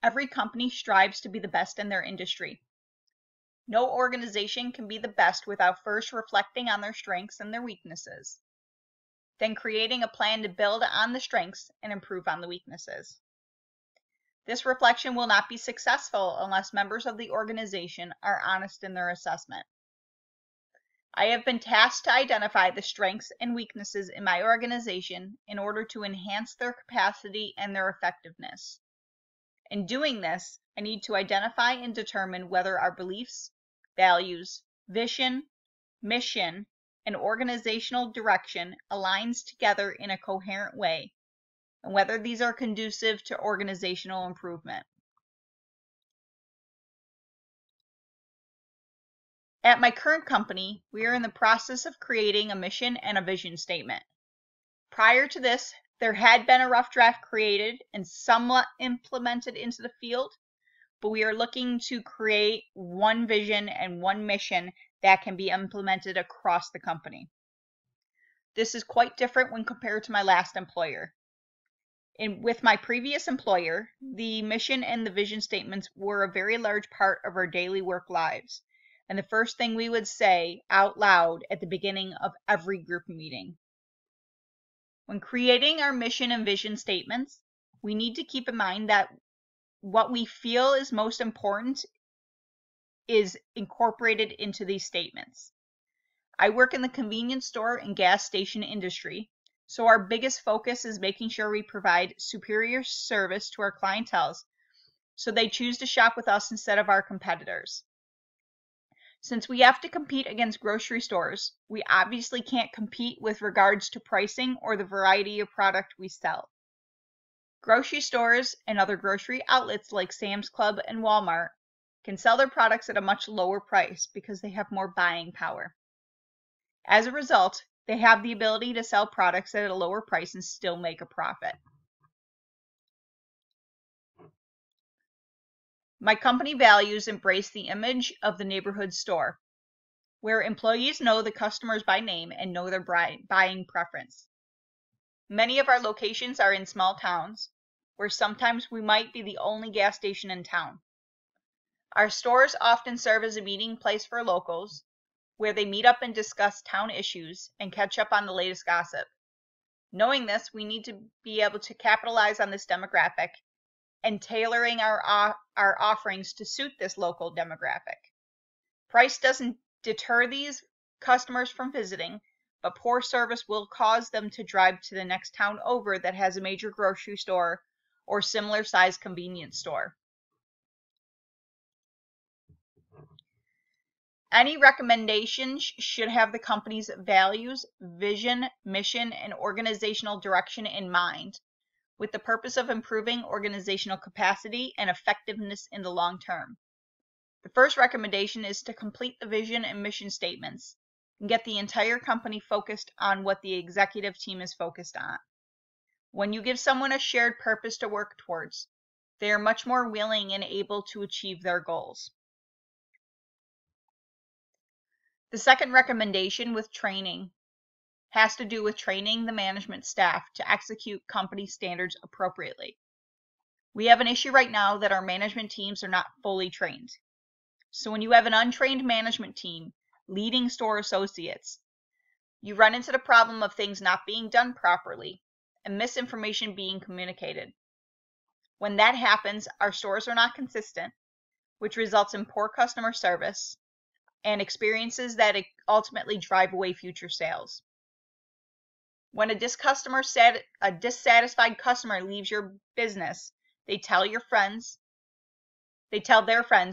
Every company strives to be the best in their industry. No organization can be the best without first reflecting on their strengths and their weaknesses, then creating a plan to build on the strengths and improve on the weaknesses. This reflection will not be successful unless members of the organization are honest in their assessment. I have been tasked to identify the strengths and weaknesses in my organization in order to enhance their capacity and their effectiveness. In doing this, I need to identify and determine whether our beliefs, values, vision, mission, and organizational direction aligns together in a coherent way, and whether these are conducive to organizational improvement. At my current company, we are in the process of creating a mission and a vision statement. Prior to this, there had been a rough draft created and somewhat implemented into the field, but we are looking to create one vision and one mission that can be implemented across the company. This is quite different when compared to my last employer. With my previous employer, the mission and the vision statements were a very large part of our daily work lives, and the first thing we would say out loud at the beginning of every group meeting. When creating our mission and vision statements, we need to keep in mind that what we feel is most important is incorporated into these statements. I work in the convenience store and gas station industry, so our biggest focus is making sure we provide superior service to our clientele so they choose to shop with us instead of our competitors. Since we have to compete against grocery stores, we obviously can't compete with regards to pricing or the variety of product we sell. Grocery stores and other grocery outlets like Sam's Club and Walmart can sell their products at a much lower price because they have more buying power. As a result, they have the ability to sell products at a lower price and still make a profit. My company values embrace the image of the neighborhood store, where employees know the customers by name and know their buying preference. Many of our locations are in small towns, where sometimes we might be the only gas station in town. Our stores often serve as a meeting place for locals, where they meet up and discuss town issues and catch up on the latest gossip. Knowing this, we need to be able to capitalize on this demographic and tailoring our offerings to suit this local demographic. Price doesn't deter these customers from visiting, but poor service will cause them to drive to the next town over that has a major grocery store or similar sized convenience store. Any recommendations should have the company's values, vision, mission, and organizational direction in mind, with the purpose of improving organizational capacity and effectiveness in the long term. The first recommendation is to complete the vision and mission statements and get the entire company focused on what the executive team is focused on. When you give someone a shared purpose to work towards, they are much more willing and able to achieve their goals. The second recommendation with training has to do with training the management staff to execute company standards appropriately. We have an issue right now that our management teams are not fully trained. So when you have an untrained management team leading store associates, you run into the problem of things not being done properly and misinformation being communicated. When that happens, our stores are not consistent, which results in poor customer service and experiences that ultimately drive away future sales. When a dissatisfied customer leaves your business, they tell their friends,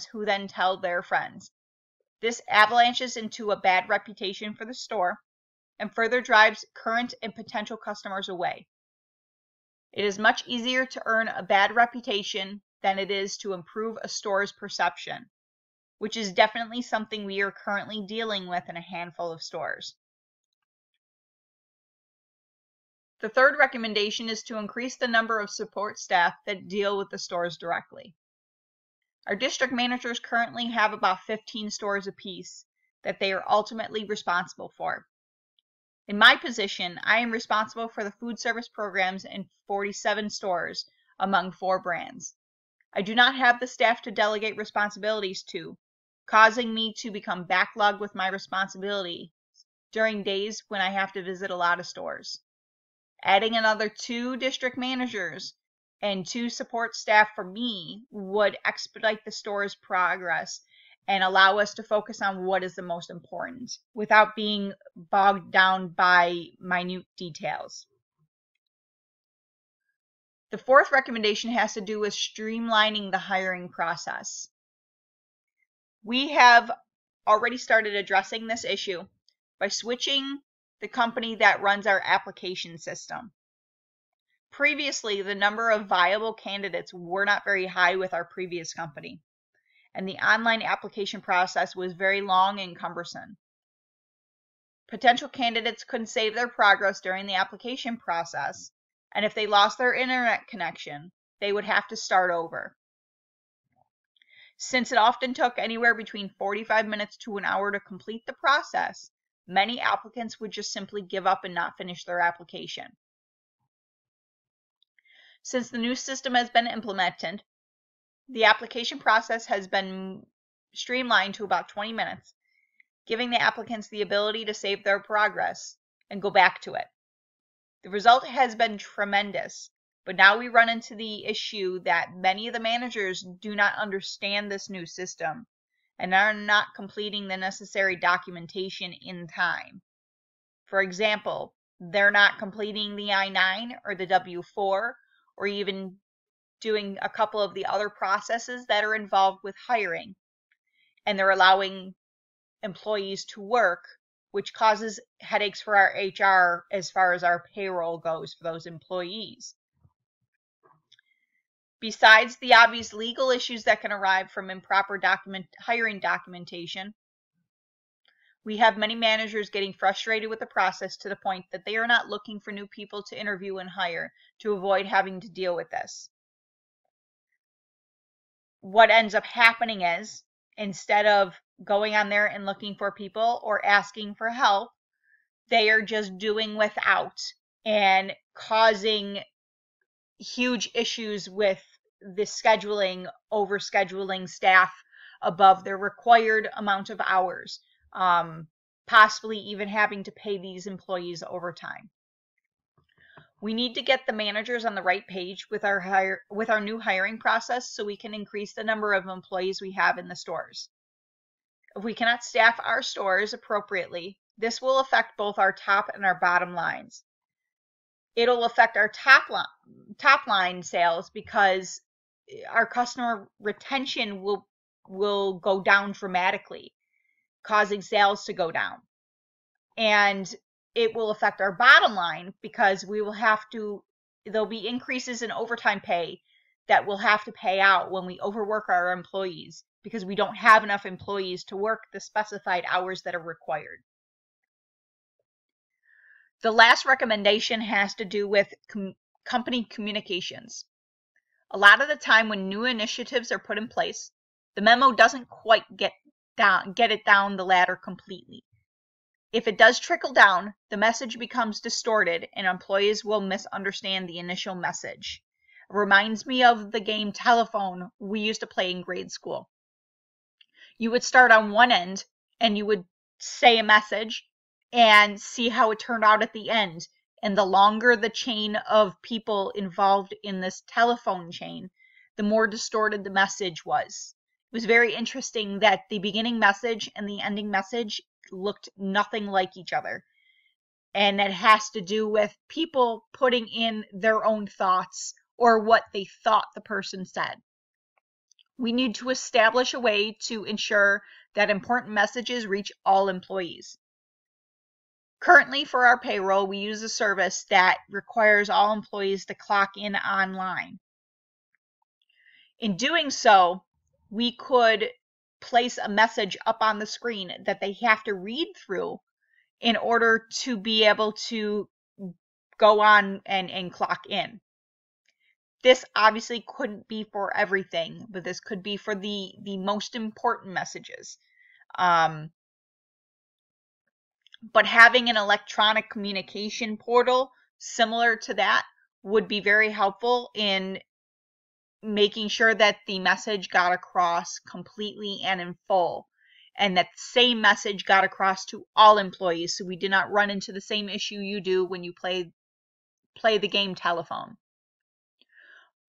who then tell their friends. This avalanches into a bad reputation for the store and further drives current and potential customers away. It is much easier to earn a bad reputation than it is to improve a store's perception, which is definitely something we are currently dealing with in a handful of stores. The third recommendation is to increase the number of support staff that deal with the stores directly. Our district managers currently have about 15 stores apiece that they are ultimately responsible for. In my position, I am responsible for the food service programs in 47 stores among 4 brands. I do not have the staff to delegate responsibilities to, causing me to become backlogged with my responsibility during days when I have to visit a lot of stores. Adding another 2 district managers and 2 support staff for me would expedite the store's progress and allow us to focus on what is the most important without being bogged down by minute details. The 4th recommendation has to do with streamlining the hiring process. We have already started addressing this issue by switching the company that runs our application system. Previously, the number of viable candidates were not very high with our previous company, and the online application process was very long and cumbersome. Potential candidates couldn't save their progress during the application process, and if they lost their internet connection, they would have to start over. Since it often took anywhere between 45 minutes to an hour to complete the process, many applicants would just simply give up and not finish their application. Since the new system has been implemented, the application process has been streamlined to about 20 minutes, giving the applicants the ability to save their progress and go back to it. The result has been tremendous, but now we run into the issue that many of the managers do not understand this new system and are not completing the necessary documentation in time. For example, they're not completing the I-9 or the W-4 or even doing a couple of the other processes that are involved with hiring, and they're allowing employees to work, which causes headaches for our HR as far as our payroll goes for those employees. Besides the obvious legal issues that can arise from improper hiring documentation, we have many managers getting frustrated with the process to the point that they are not looking for new people to interview and hire to avoid having to deal with this. What ends up happening is, instead of going on there and looking for people or asking for help, they are just doing without and causing huge issues with the scheduling, overscheduling staff above their required amount of hours, possibly even having to pay these employees overtime. We need to get the managers on the right page with our new hiring process so we can increase the number of employees we have in the stores. If we cannot staff our stores appropriately, this will affect both our top and our bottom lines. It'll affect our top line sales because our customer retention will go down dramatically, causing sales to go down. And it will affect our bottom line because there'll be increases in overtime pay that we'll have to pay out when we overwork our employees because we don't have enough employees to work the specified hours that are required. The last recommendation has to do with company communications. A lot of the time when new initiatives are put in place, the memo doesn't quite get it down the ladder completely. If it does trickle down, the message becomes distorted and employees will misunderstand the initial message. It reminds me of the game telephone we used to play in grade school. You would start on one end and you would say a message and see how it turned out at the end. And the longer the chain of people involved in this telephone chain, the more distorted the message was. It was very interesting that the beginning message and the ending message looked nothing like each other. And that has to do with people putting in their own thoughts or what they thought the person said. We need to establish a way to ensure that important messages reach all employees. Currently, for our payroll, we use a service that requires all employees to clock in online. In doing so, we could place a message up on the screen that they have to read through in order to be able to go on and clock in. This obviously couldn't be for everything, but this could be for the most important messages. But having an electronic communication portal similar to that would be very helpful in making sure that the message got across completely and in full, and that the same message got across to all employees, so we did not run into the same issue you do when you play the game telephone.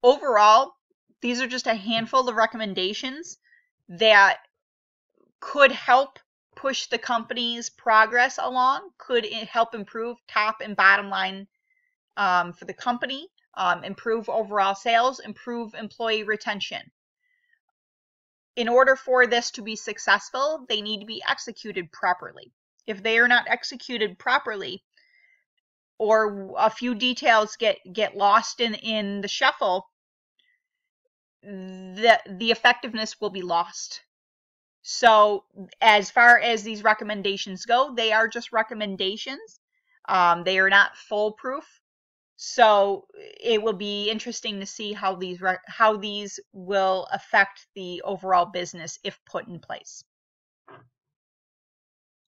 Overall, these are just a handful of recommendations that could help push the company's progress along, could help improve top and bottom line for the company, improve overall sales, improve employee retention. In order for this to be successful, they need to be executed properly. If they are not executed properly, or a few details get lost in the shuffle, the effectiveness will be lost. So as far as these recommendations go, they are just recommendations. They are not foolproof. So it will be interesting to see how these will affect the overall business if put in place.